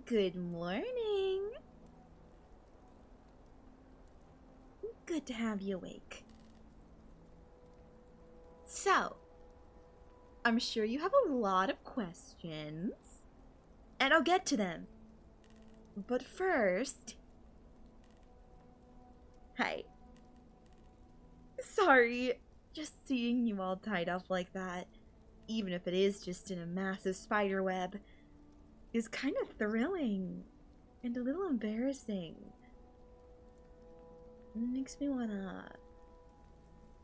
Good morning. Good to have you awake. So, I'm sure you have a lot of questions, and I'll get to them. But first... Hi. Sorry, just seeing you all tied up like that, even if it is just in a massive spider web, is kind of thrilling and a little embarrassing. It makes me wanna...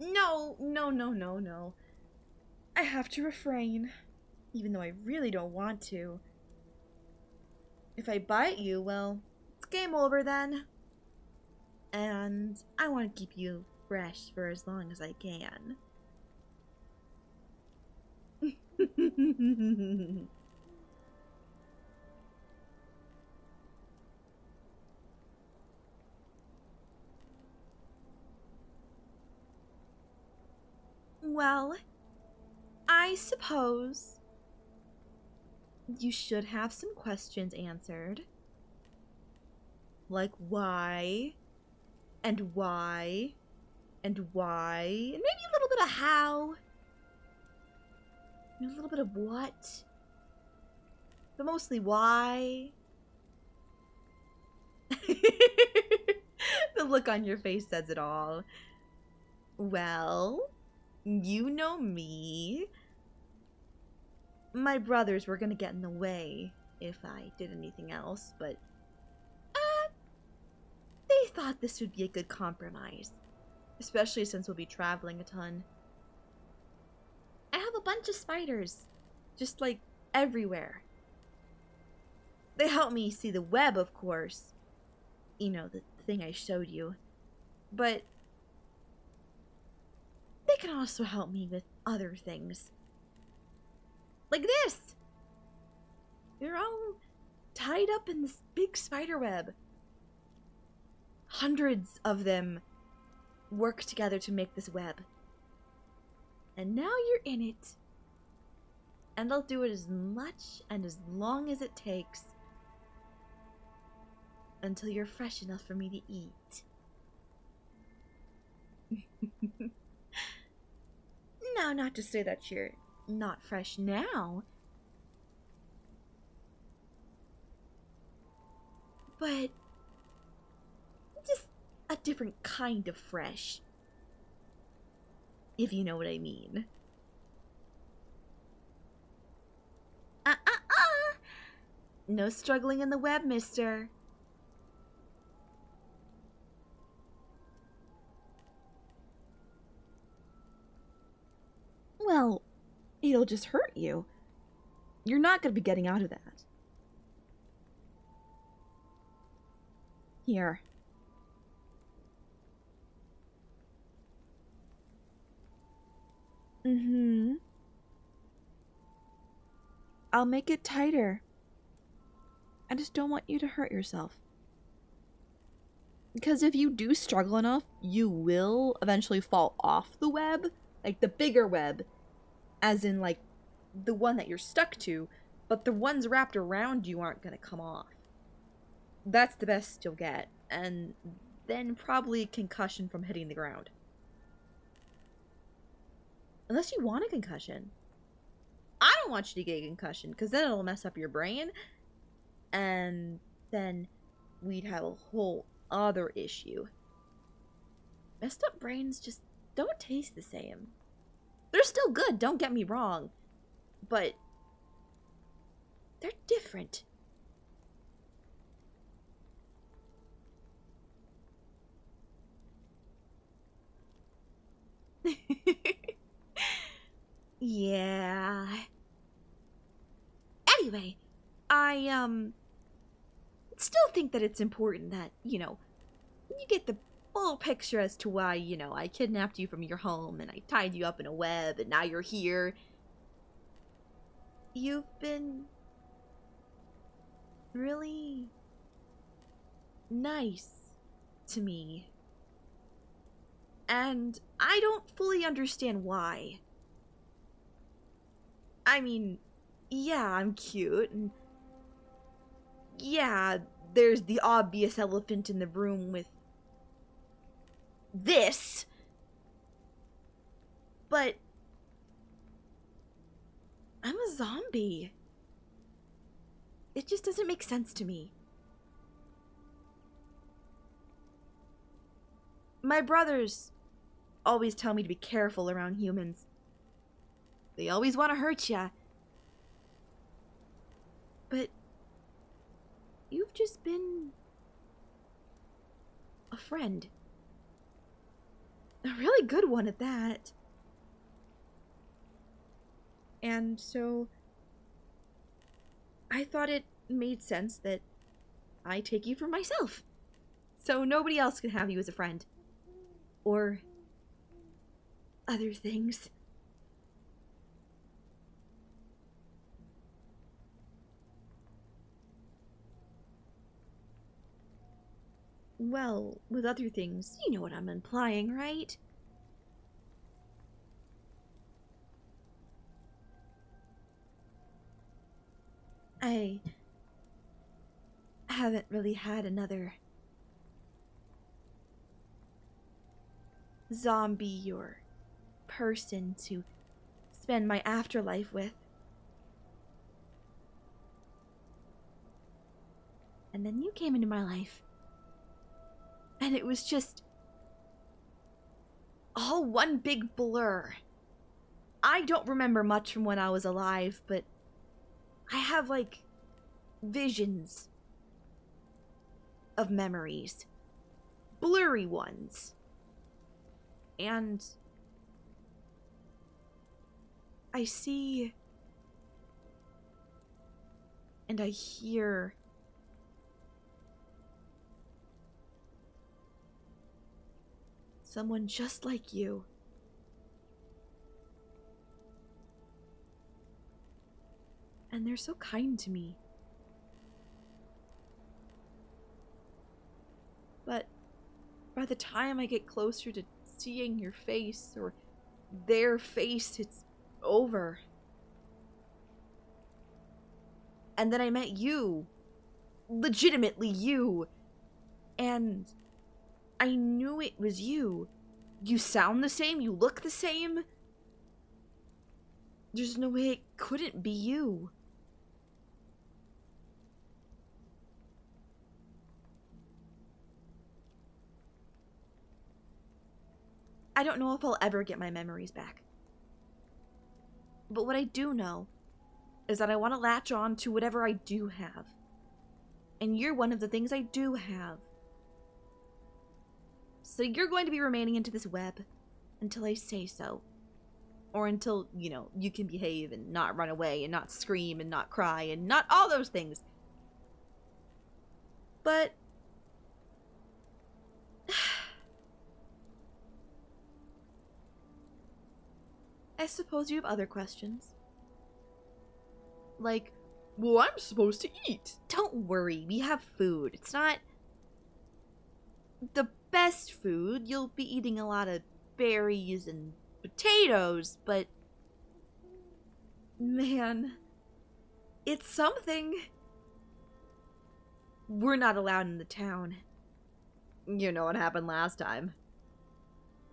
No. I have to refrain, even though I really don't want to. If I bite you, well, it's game over then. And I want to keep you fresh for as long as I can. Well, I suppose you should have some questions answered. Like why, and why, and why, and maybe a little bit of how, and a little bit of what, but mostly why. The look on your face says it all. Well, you know me. My brothers were gonna get in the way if I did anything else, but they thought this would be a good compromise, especially since we'll be traveling a ton. I have a bunch of spiders, just like everywhere. They help me see the web, of course. You know, the thing I showed you. But they can also help me with other things. Like this! They're all tied up in this big spider web. Hundreds of them work together to make this web. And now you're in it. And I'll do it as much and as long as it takes until you're fresh enough for me to eat. Now, not to say that you're not fresh now, but just a different kind of fresh, if you know what I mean. No struggling in the web, mister. Well, it'll just hurt you. You're not going to be getting out of that. Here. I'll make it tighter. I just don't want you to hurt yourself. Because if you do struggle enough, you will eventually fall off the web. Like the bigger web. As in, like, the one that you're stuck to. But the ones wrapped around you aren't going to come off. That's the best you'll get. And then probably concussion from hitting the ground. Unless you want a concussion. I don't want you to get a concussion, because then it'll mess up your brain. And then we'd have a whole other issue. Messed up brains just don't taste the same. They're still good, don't get me wrong. But they're different. Yeah. Anyway, I still think that it's important that, you know, you get the full picture as to why, you know, I kidnapped you from your home and I tied you up in a web and now you're here. You've been really nice to me. And I don't fully understand why. I mean, yeah, I'm cute, and yeah, there's the obvious elephant in the room with this, but I'm a zombie. It just doesn't make sense to me. My brothers always tell me to be careful around humans. They always want to hurt ya. But you've just been a friend. A really good one at that. And so I thought it made sense that I take you for myself. So nobody else can have you as a friend. Or other things. Well, with other things, you know what I'm implying, right? I haven't really had another zombie or person to spend my afterlife with. And then you came into my life. And it was just all one big blur. I don't remember much from when I was alive, but I have, like, visions of memories. Blurry ones. And I see and I hear someone just like you. And they're so kind to me. But by the time I get closer to seeing your face or their face, it's over. And then I met you. Legitimately you. And I knew it was you. You sound the same, you look the same. There's no way it couldn't be you. I don't know if I'll ever get my memories back. But what I do know is that I want to latch on to whatever I do have. And you're one of the things I do have. So you're going to be remaining into this web until I say so. Or until, you know, you can behave and not run away and not scream and not cry and not all those things. But I suppose you have other questions. Like, well, I'm supposed to eat. Don't worry, we have food. It's not the best food. You'll be eating a lot of berries and potatoes, but man, it's something. We're not allowed in the town. You know what happened last time.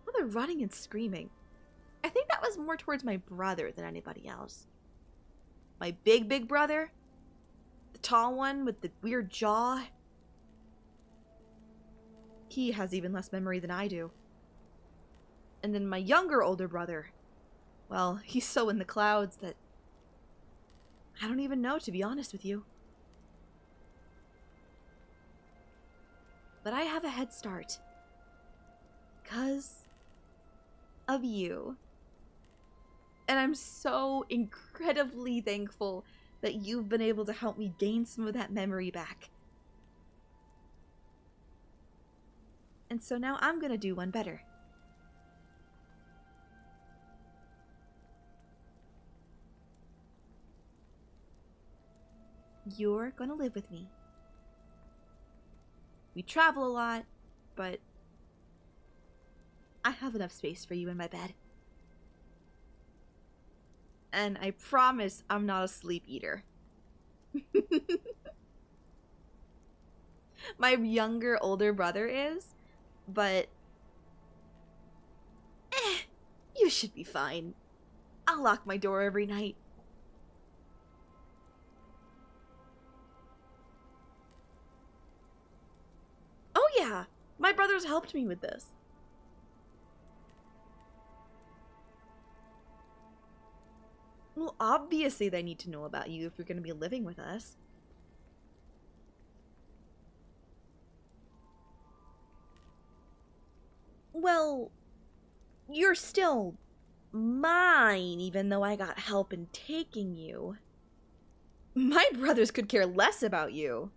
Well, they're running and screaming. I think that was more towards my brother than anybody else. My big brother? The tall one with the weird jaw? He has even less memory than I do. And then my younger older brother. Well, he's so in the clouds that I don't even know, to be honest with you. But I have a head start. 'Cause of you. And I'm so incredibly thankful that you've been able to help me gain some of that memory back. And so now I'm gonna do one better. You're gonna live with me. We travel a lot, but I have enough space for you in my bed. And I promise I'm not a sleep eater. My younger, older brother is, but you should be fine. I'll lock my door every night. Oh yeah, my brothers helped me with this. Well, obviously they need to know about you if you're going to be living with us. Well, you're still mine, even though I got help in taking you. My brothers could care less about you.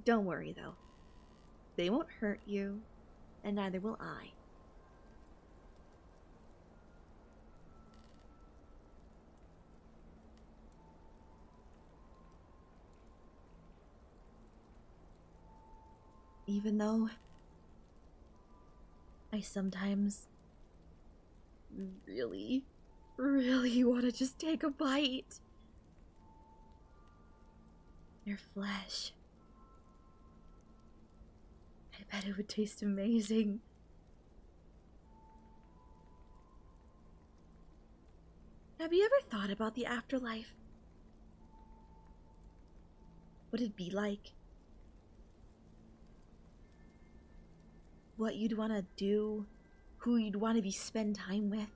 Don't worry, though. They won't hurt you, and neither will I. Even though I sometimes really want to just take a bite. Your flesh. I bet it would taste amazing. Have you ever thought about the afterlife? What it'd be like? What you'd want to do? Who you'd want to spend time with?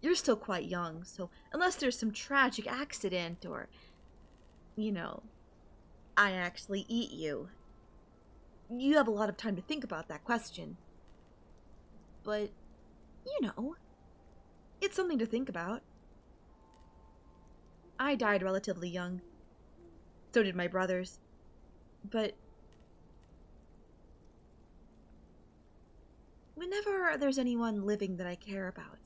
You're still quite young, so unless there's some tragic accident or, you know, I actually eat you, you have a lot of time to think about that question. But, you know, it's something to think about. I died relatively young. So did my brothers. But whenever there's anyone living that I care about,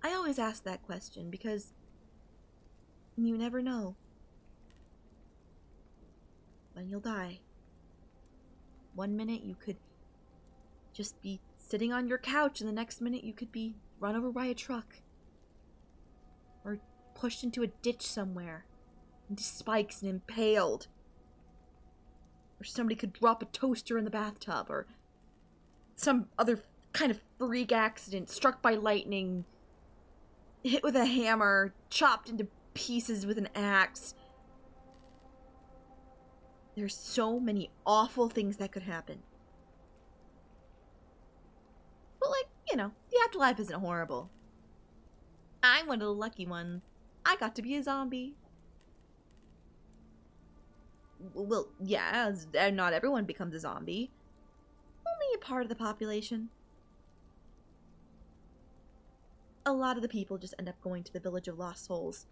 I always ask that question because you never know when you'll die. One minute you could just be sitting on your couch, and the next minute you could be run over by a truck. Or pushed into a ditch somewhere, into spikes and impaled. Or somebody could drop a toaster in the bathtub, or some other kind of freak accident, struck by lightning, hit with a hammer, chopped into pieces with an axe. There's so many awful things that could happen. But, like, you know, the afterlife isn't horrible. I'm one of the lucky ones. I got to be a zombie. Well, yeah, not everyone becomes a zombie. Only a part of the population. A lot of the people just end up going to the village of lost souls.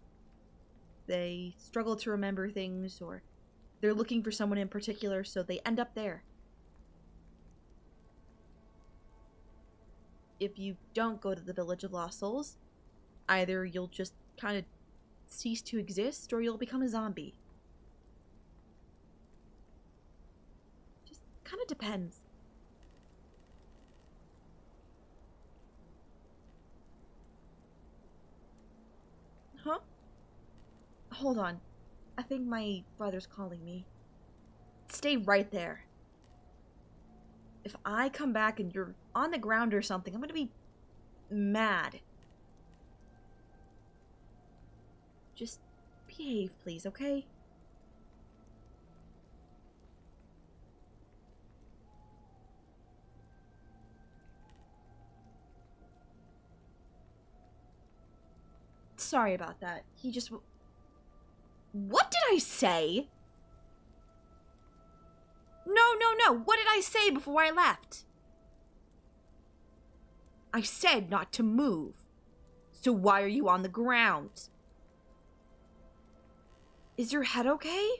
They struggle to remember things, or they're looking for someone in particular, so they end up there. If you don't go to the village of lost souls, either you'll just kind of cease to exist, or you'll become a zombie. Just kind of depends. Huh? Hold on. I think my brother's calling me. Stay right there. If I come back and you're on the ground or something, I'm gonna be mad. Just behave, please, okay? Sorry about that. He just... What did I say? No. What did I say before I left? I said not to move. So why are you on the ground? Is your head okay?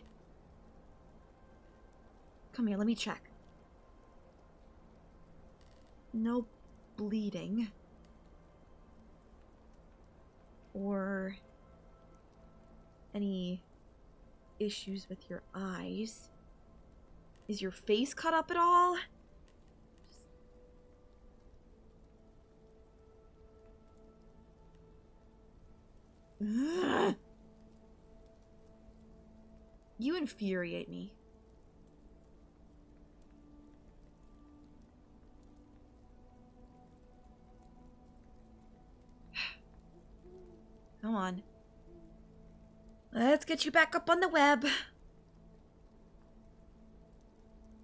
Come here, let me check. No bleeding. Or any issues with your eyes. Is your face cut up at all? Ugh. You infuriate me. Come on. Let's get you back up on the web.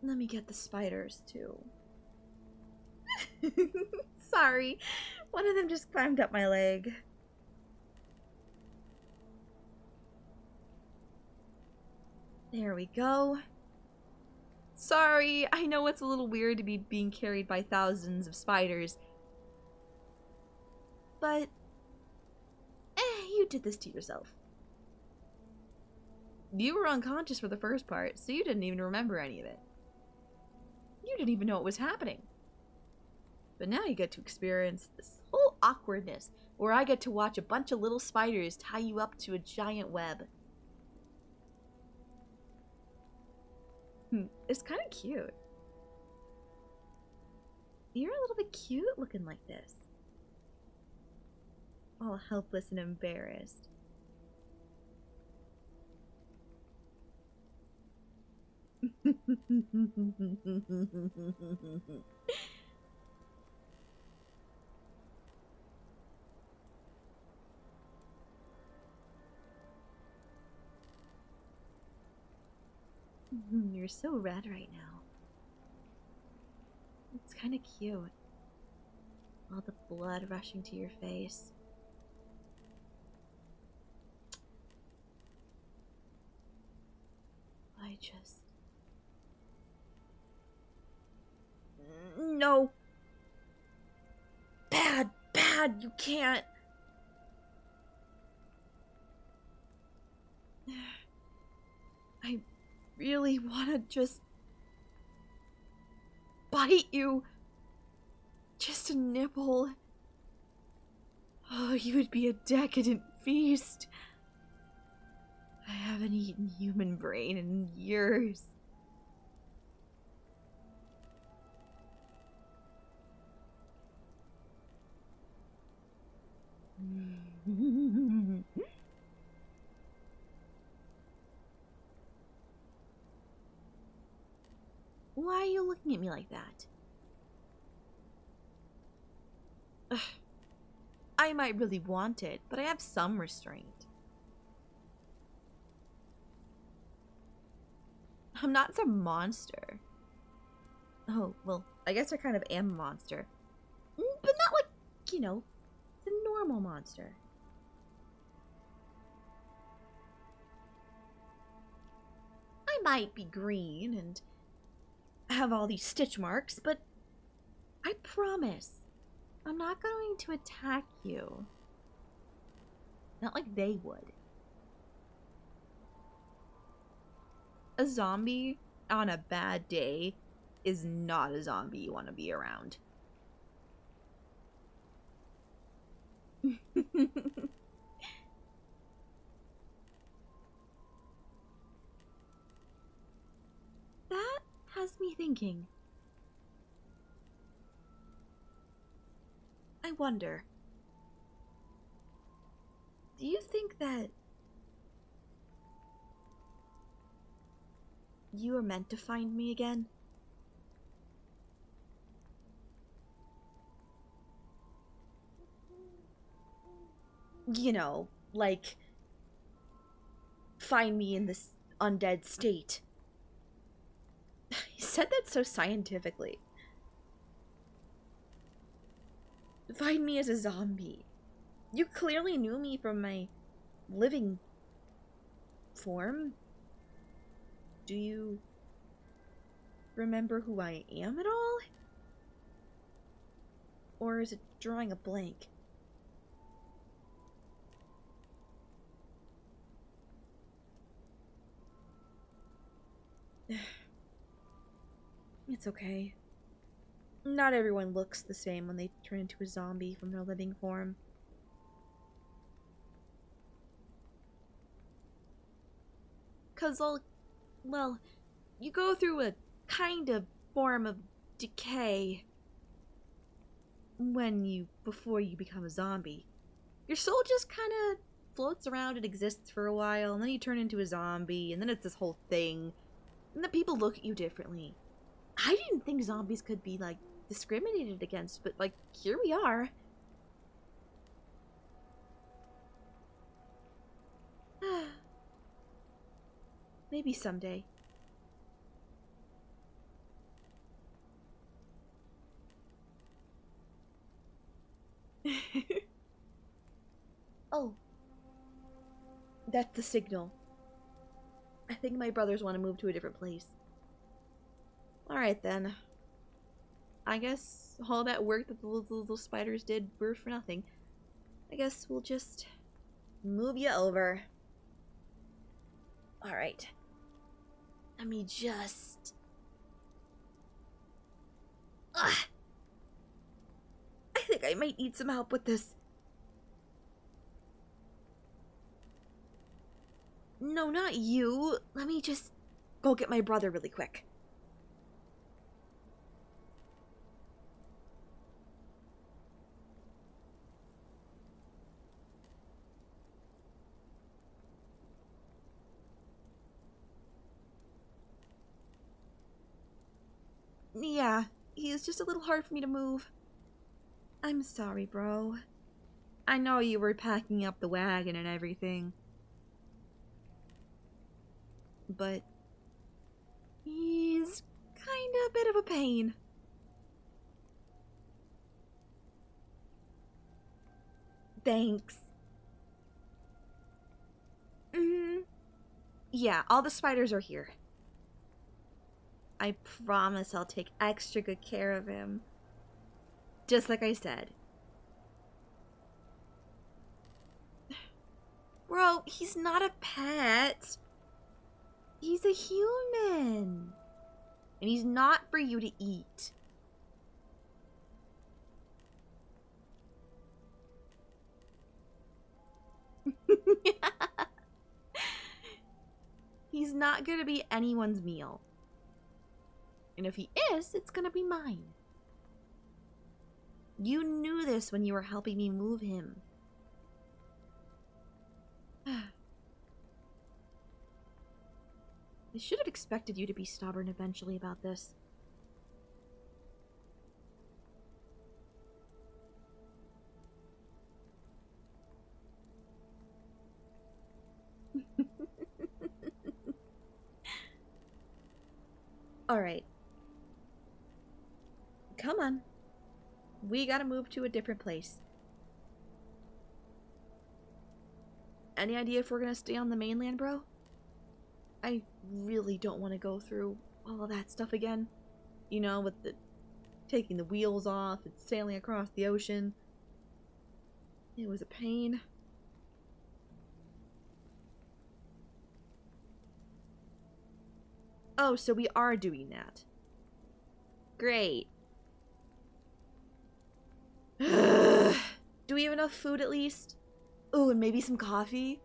Let me get the spiders, too. Sorry. One of them just climbed up my leg. There we go. Sorry, I know it's a little weird to be being carried by thousands of spiders. But, you did this to yourself. You were unconscious for the first part, so you didn't even remember any of it. You didn't even know what was happening. But now you get to experience this whole awkwardness, where I get to watch a bunch of little spiders tie you up to a giant web. It's kind of cute. You're a little bit cute looking like this. All helpless and embarrassed. You're so red right now. It's kind of cute. All the blood rushing to your face. I just... No! Bad, bad, you can't! I really want to just bite you. Just a nibble. Oh, you would be a decadent feast. I haven't eaten human brain in years. Why are you looking at me like that? Ugh. I might really want it, but I have some restraint. I'm not some monster. Oh, well, I guess I kind of am a monster. But not like, you know, the normal monster. I might be green and have all these stitch marks, but I promise I'm not going to attack you. Not like they would. A zombie on a bad day is not a zombie you want to be around. That has me thinking. I wonder, do you think that you are meant to find me again? You know, like, find me in this undead state. He said that so scientifically. Find me as a zombie. You clearly knew me from my living form. Do you remember who I am at all? Or is it drawing a blank? It's okay. Not everyone looks the same when they turn into a zombie from their living form. Cause well, you go through a kind of form of decay before you become a zombie. Your soul just kind of floats around and exists for a while, and then you turn into a zombie, and then it's this whole thing. And then people look at you differently. I didn't think zombies could be, like, discriminated against, but, like, here we are. Maybe someday. Oh. That's the signal. I think my brothers want to move to a different place. Alright then. I guess all that work that the little spiders did were for nothing. I guess we'll just move you over. Alright. Let me just... Ugh. I think I might need some help with this. No, not you. Let me just go get my brother really quick. Yeah, he is just a little hard for me to move. I'm sorry, bro. I know you were packing up the wagon and everything. But he's kinda a bit of a pain. Thanks. Yeah, all the spiders are here. I promise I'll take extra good care of him. Just like I said. Bro, he's not a pet. He's a human. And he's not for you to eat. He's not gonna be anyone's meal. And if he is, it's gonna be mine. You knew this when you were helping me move him. I should have expected you to be stubborn eventually about this. Alright. Come on. We gotta move to a different place. Any idea if we're gonna stay on the mainland, bro? I really don't want to go through all of that stuff again. You know, with the taking the wheels off and sailing across the ocean. It was a pain. Oh, so we are doing that. Great. Do we have enough food at least? Oh, and maybe some coffee?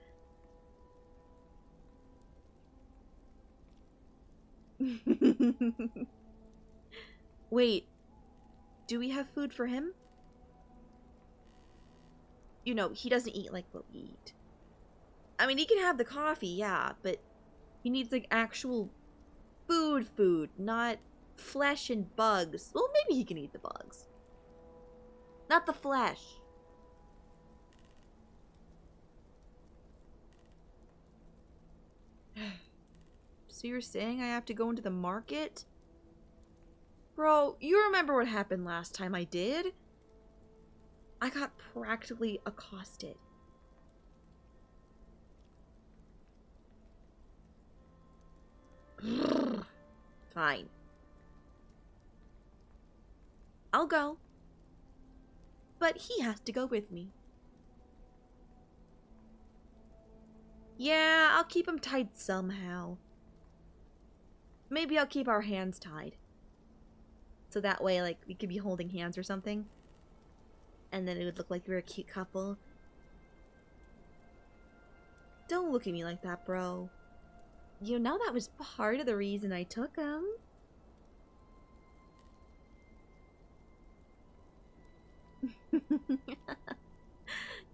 Wait. Do we have food for him? You know, he doesn't eat like what we eat. I mean, he can have the coffee, yeah, but he needs, like, actual food, not flesh and bugs. Well, maybe he can eat the bugs. Not the flesh. So you're saying I have to go into the market? Bro, you remember what happened last time I did? I got practically accosted. Fine. I'll go. But he has to go with me. Yeah, I'll keep him tied somehow. Maybe I'll keep our hands tied. So that way, like, we could be holding hands or something. And then it would look like we're a cute couple. Don't look at me like that, bro. You know that was part of the reason I took him.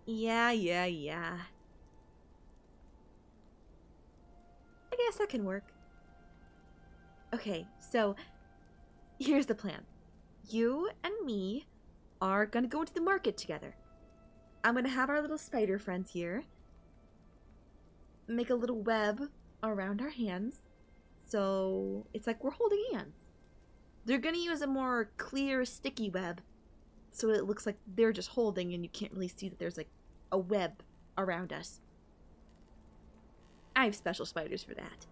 Yeah. guess that can work. Okay, so here's the plan. You and me are gonna go into the market together. I'm gonna have our little spider friends here make a little web around our hands, so it's like we're holding hands. They're gonna use a more clear, sticky web, so it looks like they're just holding and you can't really see that there's like a web around us. I have special spiders for that.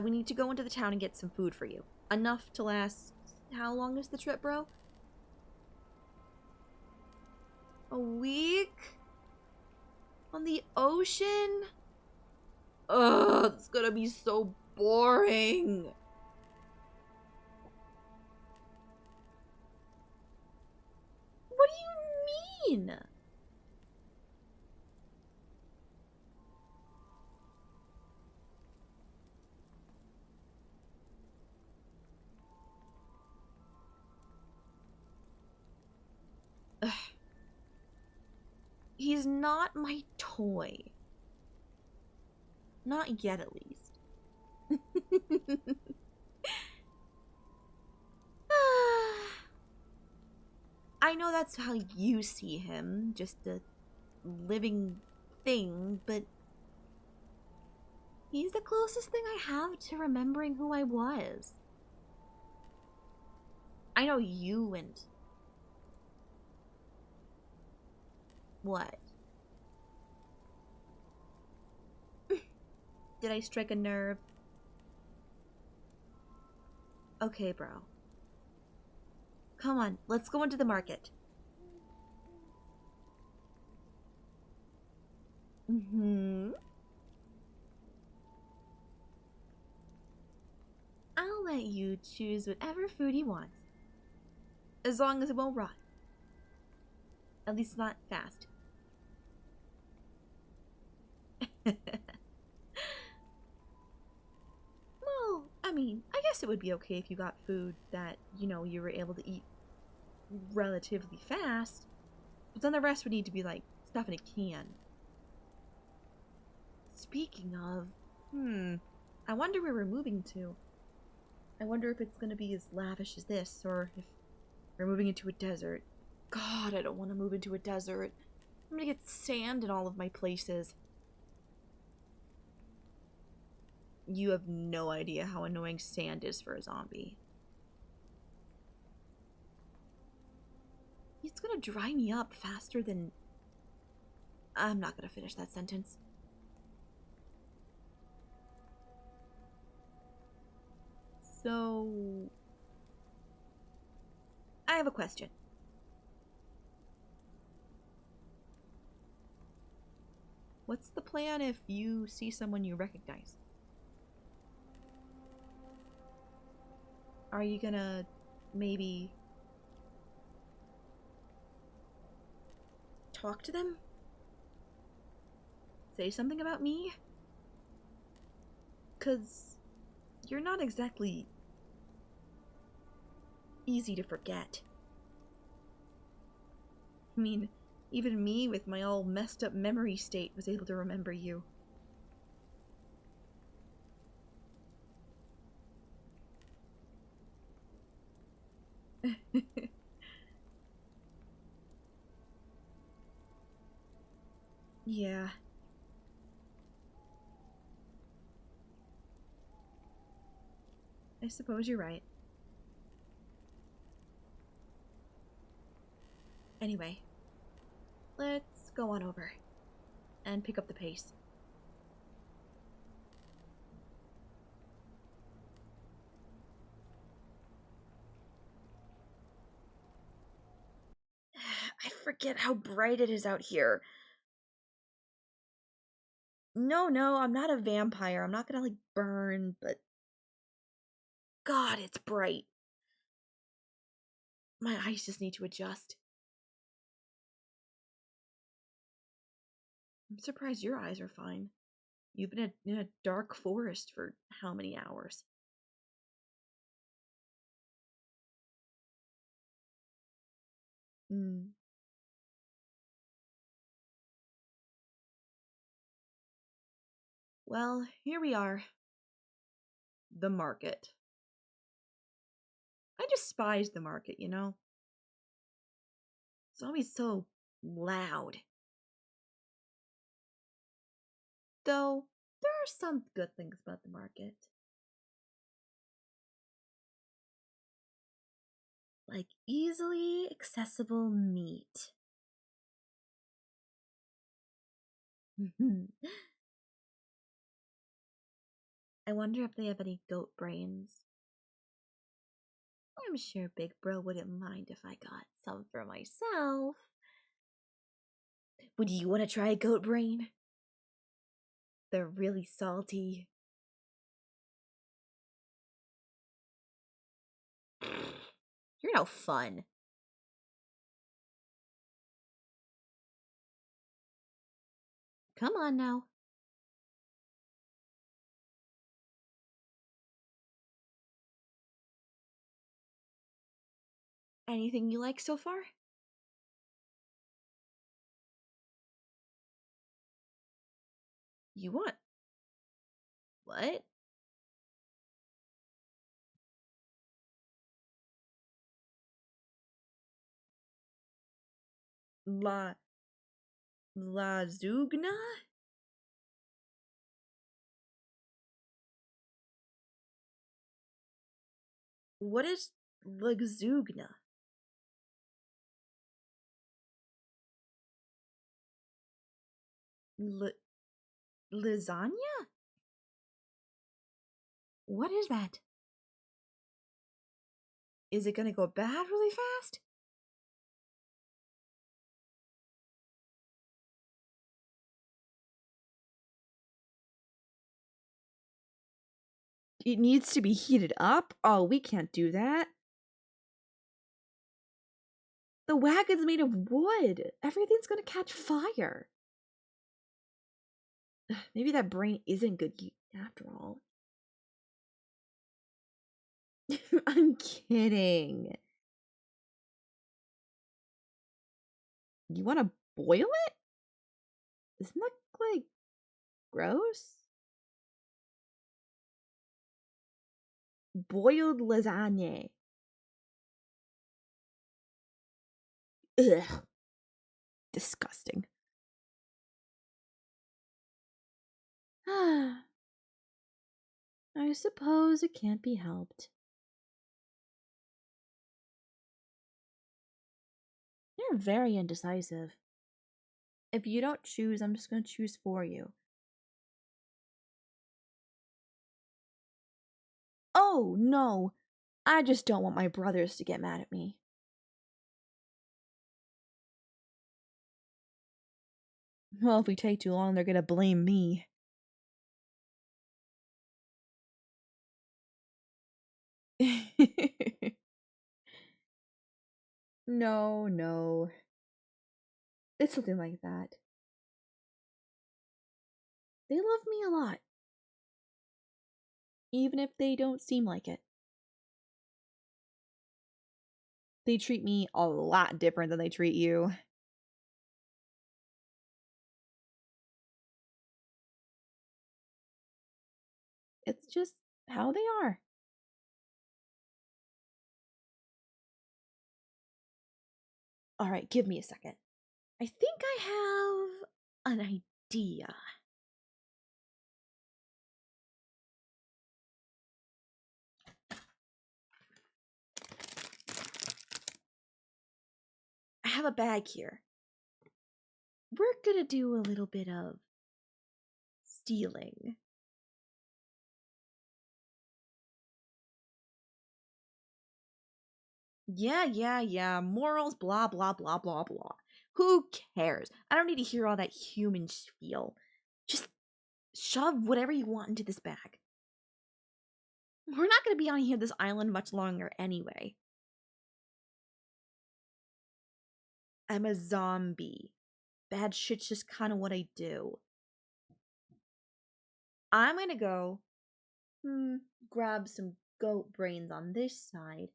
We need to go into the town and get some food for you. Enough to last... How long is the trip, bro? A week? On the ocean? Ugh, it's gonna be so boring. What do you mean? Ugh. He's not my toy. Not yet, at least. I know that's how you see him, just a living thing, but he's the closest thing I have to remembering who I was. I know you went. What? Did I strike a nerve? Okay, bro. Come on, let's go into the market. I'll let you choose whatever food you want. As long as it won't rot. At least not fast. Well, I mean, I guess it would be okay if you got food that, you know, you were able to eat relatively fast. But then the rest would need to be, like, stuff in a can. Speaking of, I wonder where we're moving to. I wonder if it's gonna be as lavish as this, or if we're moving into a desert. God, I don't want to move into a desert. I'm gonna get sand in all of my places. You have no idea how annoying sand is for a zombie. He's gonna dry me up faster than... I'm not gonna finish that sentence. So... I have a question. What's the plan if you see someone you recognize? Are you gonna maybe talk to them? Say something about me? 'Cause you're not exactly easy to forget. I mean, even me with my all messed up memory state was able to remember you. Yeah. I suppose you're right. Anyway, let's go on over and pick up the pace. I forget how bright it is out here. No, I'm not a vampire. I'm not gonna, like, burn, but... God, it's bright. My eyes just need to adjust. I'm surprised your eyes are fine. You've been in a dark forest for how many hours? Hmm. Well, here we are. the market. I despise the market, you know? It's always so loud. Though, there are some good things about the market. Like easily accessible meat. I wonder if they have any goat brains. I'm sure Big Bro wouldn't mind if I got some for myself. Would you want to try a goat brain? They're really salty. You're no fun. Come on now. Anything you like so far? You want? What? La Zugna? What is Lagzugna? Lasagna? What is that? Is it gonna go bad really fast? It needs to be heated up? Oh, we can't do that. The wagon's made of wood. Everything's gonna catch fire. Maybe that brain isn't good after all. I'm kidding. You want to boil it? Isn't that, like, gross? Boiled lasagna. Ugh. Disgusting. I suppose it can't be helped. You're very indecisive. If you don't choose, I'm just going to choose for you. Oh, no. I just don't want my brothers to get mad at me. Well, if we take too long, they're going to blame me. No, no. It's something like that. They love me a lot. Even if they don't seem like it. They treat me a lot different than they treat you. It's just how they are. Alright, give me a second. I think I have an idea. I have a bag here. We're gonna do a little bit of stealing. Yeah. Morals, blah, blah, blah, blah, blah. Who cares? I don't need to hear all that human spiel. Just shove whatever you want into this bag. We're not gonna be on here this island much longer anyway. I'm a zombie. Bad shit's just kind of what I do. I'm gonna go grab some goat brains on this side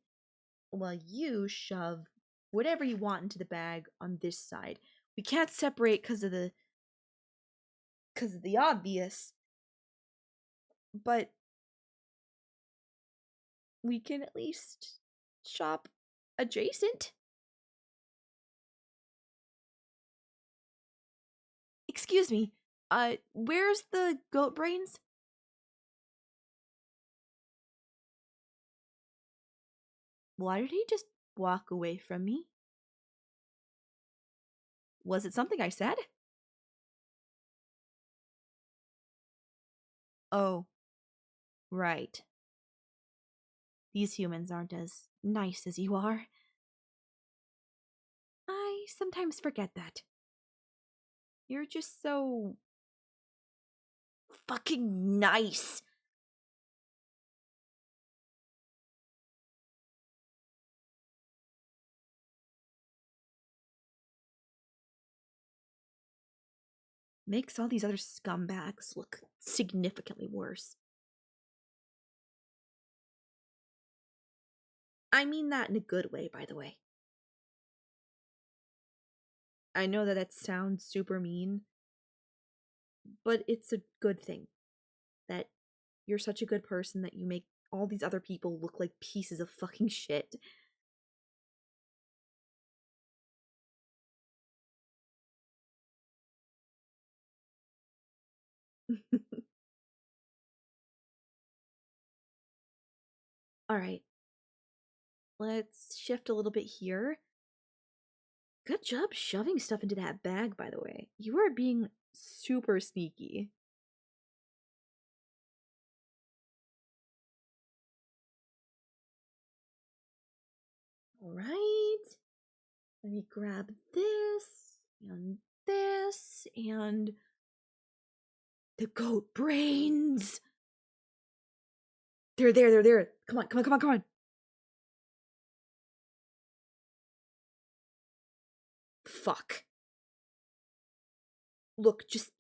while you shove whatever you want into the bag on this side. We can't separate because of the obvious, but we can at least shop adjacent. Excuse me, where's the goat brains? Why did he just walk away from me? Was it something I said? Oh, right. These humans aren't as nice as you are. I sometimes forget that. You're just so fucking nice. Makes all these other scumbags look significantly worse. I mean that in a good way, by the way. I know that sounds super mean, but it's a good thing that you're such a good person that you make all these other people look like pieces of fucking shit. Alright. Let's shift a little bit here. Good job shoving stuff into that bag, by the way. You are being super sneaky. Alright. Let me grab this, and the goat brains. They're there. Come on. Fuck. Look, just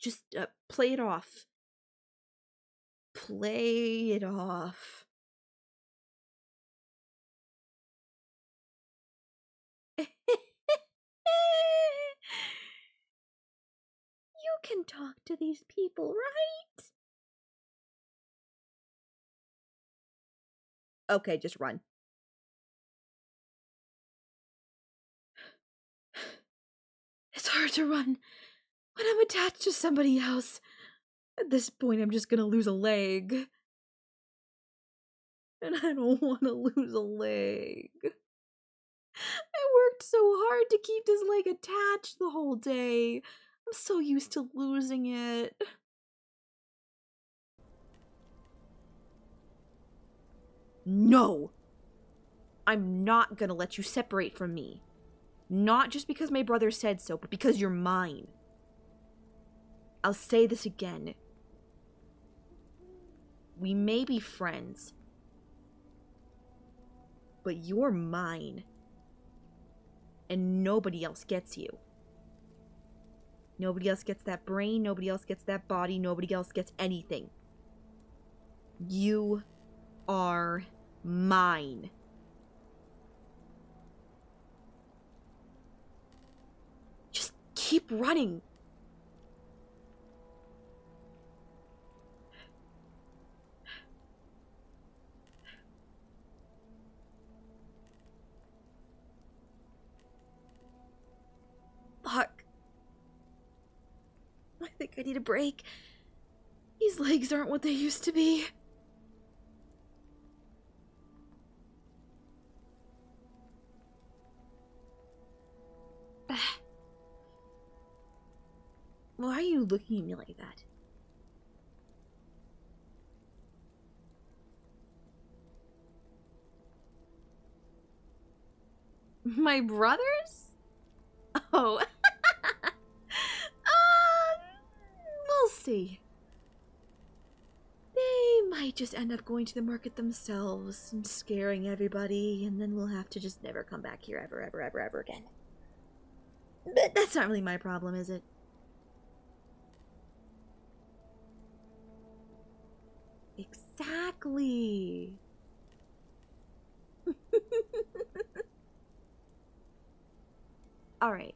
play it off. Play it off. You can talk to these people, right? Okay, just run. It's hard to run when I'm attached to somebody else. At this point, I'm just gonna lose a leg. And I don't want to lose a leg. I worked so hard to keep this leg attached the whole day. I'm so used to losing it. No! I'm not gonna let you separate from me. Not just because my brother said so, but because you're mine. I'll say this again. We may be friends, but you're mine. And nobody else gets you. Nobody else gets that brain, nobody else gets that body, nobody else gets anything. You are mine. Just keep running. Fuck. I think I need a break. These legs aren't what they used to be. Why are you looking at me like that? My brothers? Oh. We'll see. They might just end up going to the market themselves and scaring everybody, and then we'll have to just never come back here ever again. But that's not really my problem, is it? Exactly. Alright.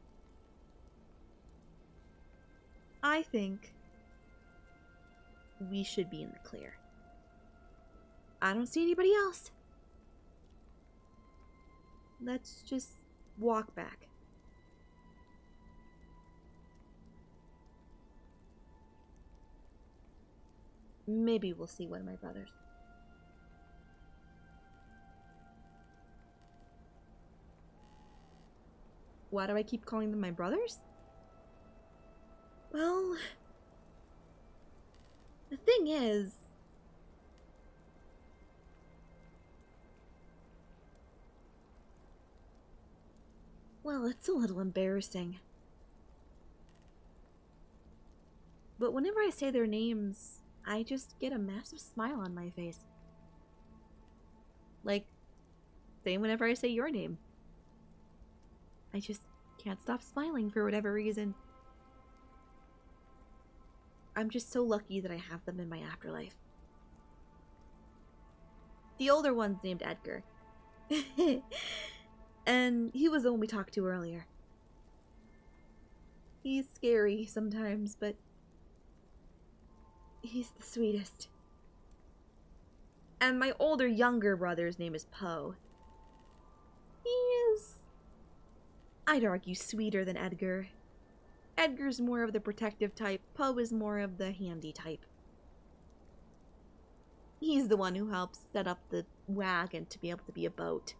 I think we should be in the clear. I don't see anybody else. let's just walk back. Maybe we'll see one of my brothers. Why do I keep calling them my brothers? Well, the thing is, well, it's a little embarrassing. But whenever I say their names, I just get a massive smile on my face. Like, same whenever I say your name. I just can't stop smiling for whatever reason. I'm just so lucky that I have them in my afterlife. The older one's named Edgar. And he was the one we talked to earlier. He's scary sometimes, but he's the sweetest. And my younger brother's name is Poe. He is, I'd argue, sweeter than Edgar. Edgar's more of the protective type, Poe is more of the handy type. He's the one who helps set up the wagon to be able to be a boat.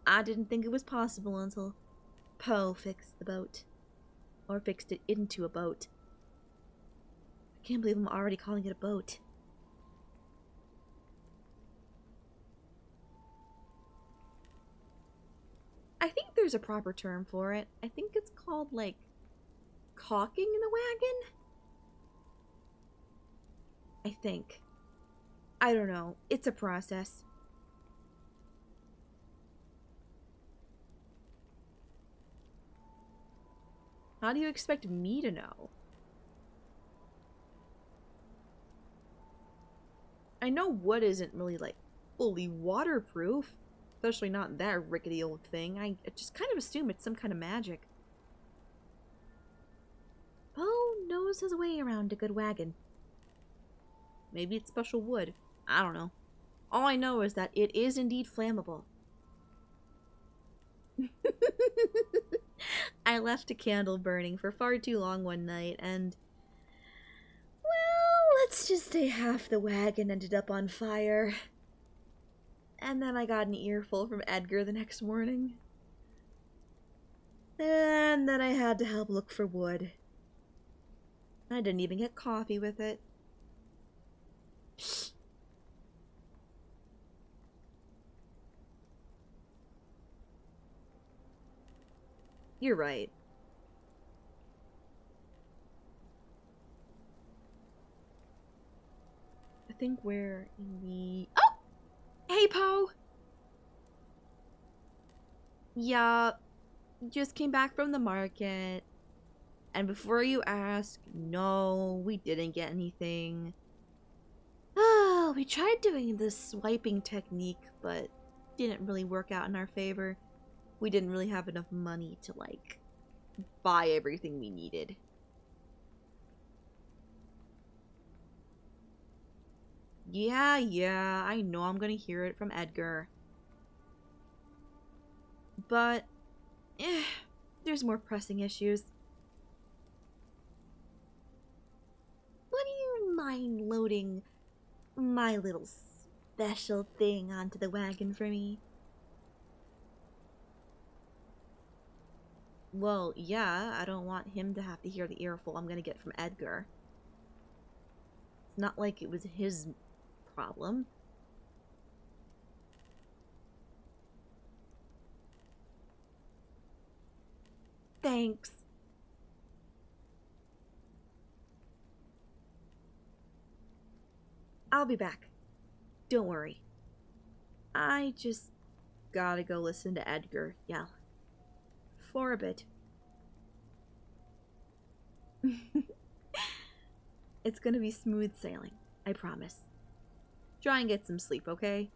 I didn't think it was possible until Poe fixed the boat. Or fixed it into a boat. I can't believe I'm already calling it a boat. I think there's a proper term for it. I think it's called, like, caulking in a wagon? I think. I don't know. It's a process. How do you expect me to know? I know wood isn't really, like, fully waterproof. Especially not that rickety old thing. I just kind of assume it's some kind of magic. Poe knows his way around a good wagon. Maybe it's special wood. I don't know. All I know is that it is indeed flammable. I left a candle burning for far too long one night, and, well, let's just say half the wagon ended up on fire. And then I got an earful from Edgar the next morning. And then I had to help look for wood. I didn't even get coffee with it. You're right. I think we're in the... Oh! Hey, Poe! Yeah, just came back from the market. And before you ask, no, we didn't get anything. Oh, we tried doing this swiping technique, but didn't really work out in our favor. We didn't really have enough money to, like, buy everything we needed. Yeah, I know I'm gonna hear it from Edgar. But, there's more pressing issues. Would you mind loading my little special thing onto the wagon for me? Well, yeah, I don't want him to have to hear the earful I'm gonna get from Edgar. It's not like it was his problem. Thanks. I'll be back. Don't worry. I just gotta go listen to Edgar yell. For a bit. It's gonna be smooth sailing, I promise. Try and get some sleep, okay?